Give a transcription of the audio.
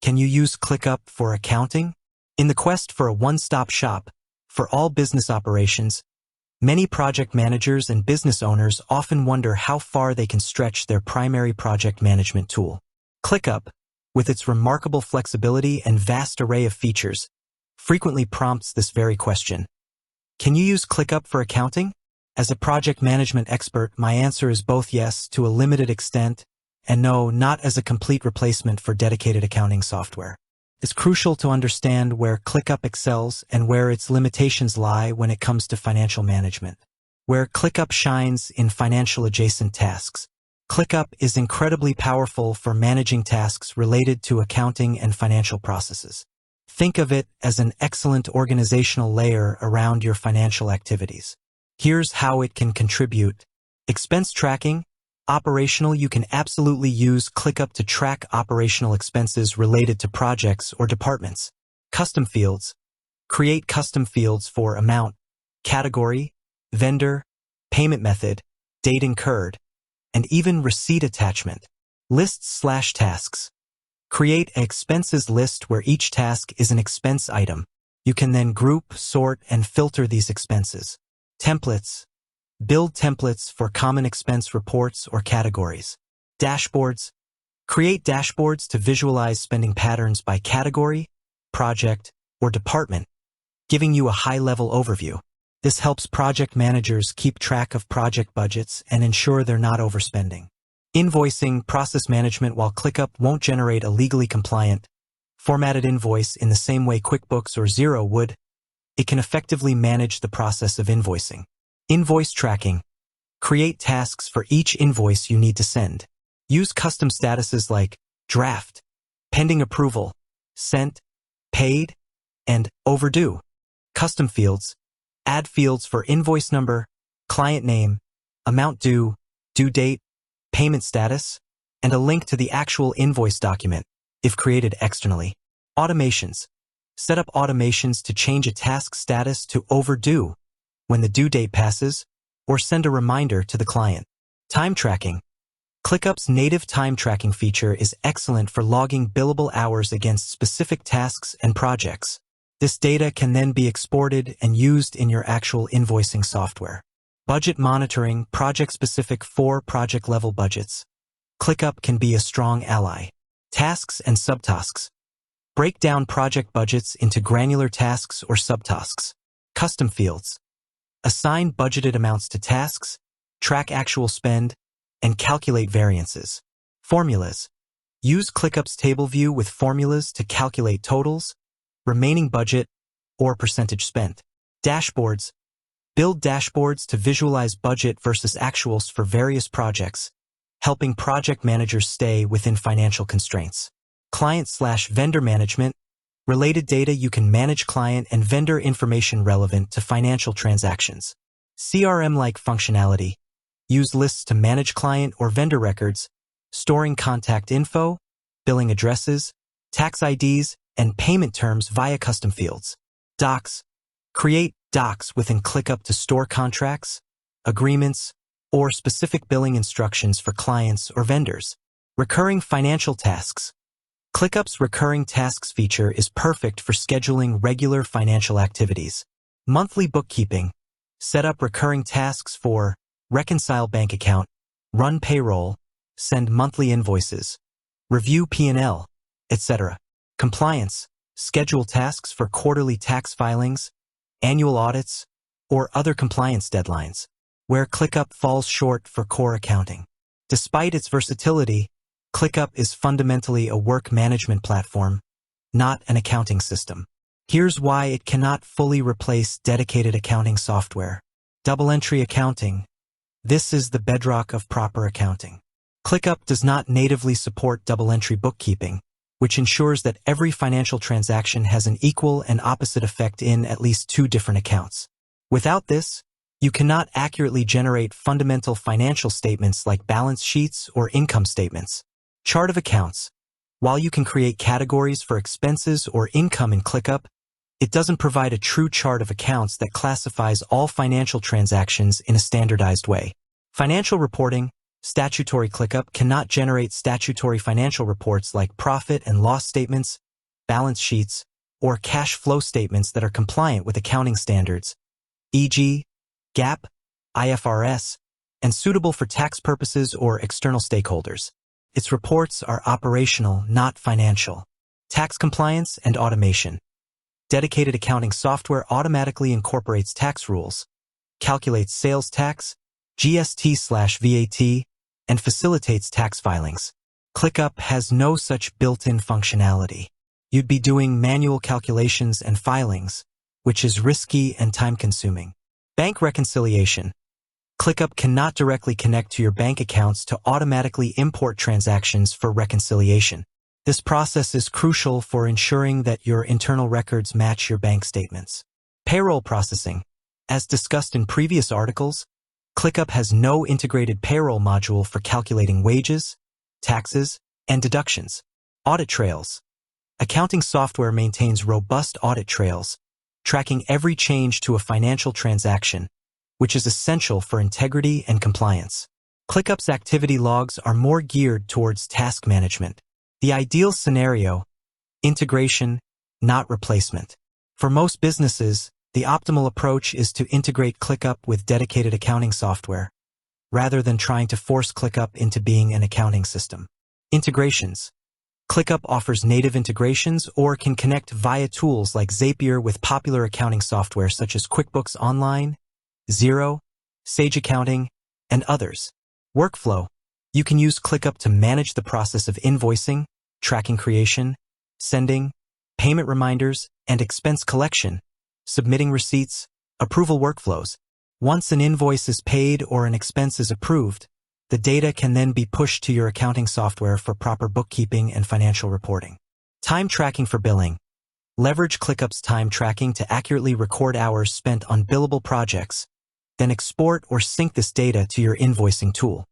Can you use ClickUp for accounting? In the quest for a one-stop shop for all business operations, many project managers and business owners often wonder how far they can stretch their primary project management tool. ClickUp, with its remarkable flexibility and vast array of features, frequently prompts this very question. Can you use ClickUp for accounting? As a project management expert, my answer is both yes to a limited extent and no, not as a complete replacement for dedicated accounting software. It's crucial to understand where ClickUp excels and where its limitations lie when it comes to financial management. Where ClickUp shines in financial adjacent tasks. ClickUp is incredibly powerful for managing tasks related to accounting and financial processes. Think of it as an excellent organizational layer around your financial activities. Here's how it can contribute. Expense tracking. Operational. You can absolutely use ClickUp to track operational expenses related to projects or departments. Custom fields. Create custom fields for amount, category, vendor, payment method, date incurred, and even receipt attachment. Lists/tasks. Create an expenses list where each task is an expense item. You can then group, sort, and filter these expenses. Templates. Build templates for common expense reports or categories. Dashboards. Create dashboards to visualize spending patterns by category, project, or department, giving you a high-level overview. This helps project managers keep track of project budgets and ensure they're not overspending. Invoicing. Process management. While ClickUp won't generate a legally compliant, formatted invoice in the same way QuickBooks or Xero would, it can effectively manage the process of invoicing. Invoice tracking. Create tasks for each invoice you need to send. Use custom statuses like draft, pending approval, sent, paid, and overdue. Custom fields. Add fields for invoice number, client name, amount due, due date, payment status, and a link to the actual invoice document, if created externally. Automations. Set up automations to change a task status to overdue when the due date passes, or send a reminder to the client. Time tracking. ClickUp's native time tracking feature is excellent for logging billable hours against specific tasks and projects. This data can then be exported and used in your actual invoicing software. Budget monitoring. Project-specific for project-level budgets. ClickUp can be a strong ally. Tasks and subtasks. Break down project budgets into granular tasks or subtasks. Custom fields. Assign budgeted amounts to tasks, track actual spend, and calculate variances. Formulas. Use ClickUp's table view with formulas to calculate totals, remaining budget, or percentage spent. Dashboards. Build dashboards to visualize budget versus actuals for various projects, helping project managers stay within financial constraints. Client/vendor management. Related data. You can manage client and vendor information relevant to financial transactions. CRM-like functionality. Use lists to manage client or vendor records, storing contact info, billing addresses, tax IDs, and payment terms via custom fields. Docs. Create docs within ClickUp to store contracts, agreements, or specific billing instructions for clients or vendors. Recurring financial tasks. ClickUp's recurring tasks feature is perfect for scheduling regular financial activities. Monthly bookkeeping. Set up recurring tasks for reconcile bank account, run payroll, send monthly invoices, review P&L, etc. Compliance. Schedule tasks for quarterly tax filings, annual audits, or other compliance deadlines, where ClickUp falls short for core accounting. Despite its versatility, ClickUp is fundamentally a work management platform, not an accounting system. Here's why it cannot fully replace dedicated accounting software. Double-entry accounting. This is the bedrock of proper accounting. ClickUp does not natively support double-entry bookkeeping, which ensures that every financial transaction has an equal and opposite effect in at least two different accounts. Without this, you cannot accurately generate fundamental financial statements like balance sheets or income statements. Chart of accounts. While you can create categories for expenses or income in ClickUp, it doesn't provide a true chart of accounts that classifies all financial transactions in a standardized way. Financial reporting. Statutory ClickUp cannot generate statutory financial reports like profit and loss statements, balance sheets, or cash flow statements that are compliant with accounting standards, e.g., GAAP, IFRS, and suitable for tax purposes or external stakeholders. Its reports are operational, not financial. Tax compliance and automation. Dedicated accounting software automatically incorporates tax rules, calculates sales tax, GST/VAT, and facilitates tax filings. ClickUp has no such built-in functionality. You'd be doing manual calculations and filings, which is risky and time-consuming. Bank reconciliation. ClickUp cannot directly connect to your bank accounts to automatically import transactions for reconciliation. This process is crucial for ensuring that your internal records match your bank statements. Payroll processing. As discussed in previous articles, ClickUp has no integrated payroll module for calculating wages, taxes, and deductions. Audit trails. Accounting software maintains robust audit trails, tracking every change to a financial transaction, which is essential for integrity and compliance. ClickUp's activity logs are more geared towards task management. The ideal scenario: integration, not replacement. For most businesses, the optimal approach is to integrate ClickUp with dedicated accounting software, rather than trying to force ClickUp into being an accounting system. Integrations. ClickUp offers native integrations or can connect via tools like Zapier with popular accounting software such as QuickBooks Online, Xero, Sage Accounting, and others. Workflow. You can use ClickUp to manage the process of invoicing, tracking creation, sending, payment reminders, and expense collection, submitting receipts, approval workflows. Once an invoice is paid or an expense is approved, the data can then be pushed to your accounting software for proper bookkeeping and financial reporting. Time tracking for billing. Leverage ClickUp's time tracking to accurately record hours spent on billable projects, then export or sync this data to your invoicing tool.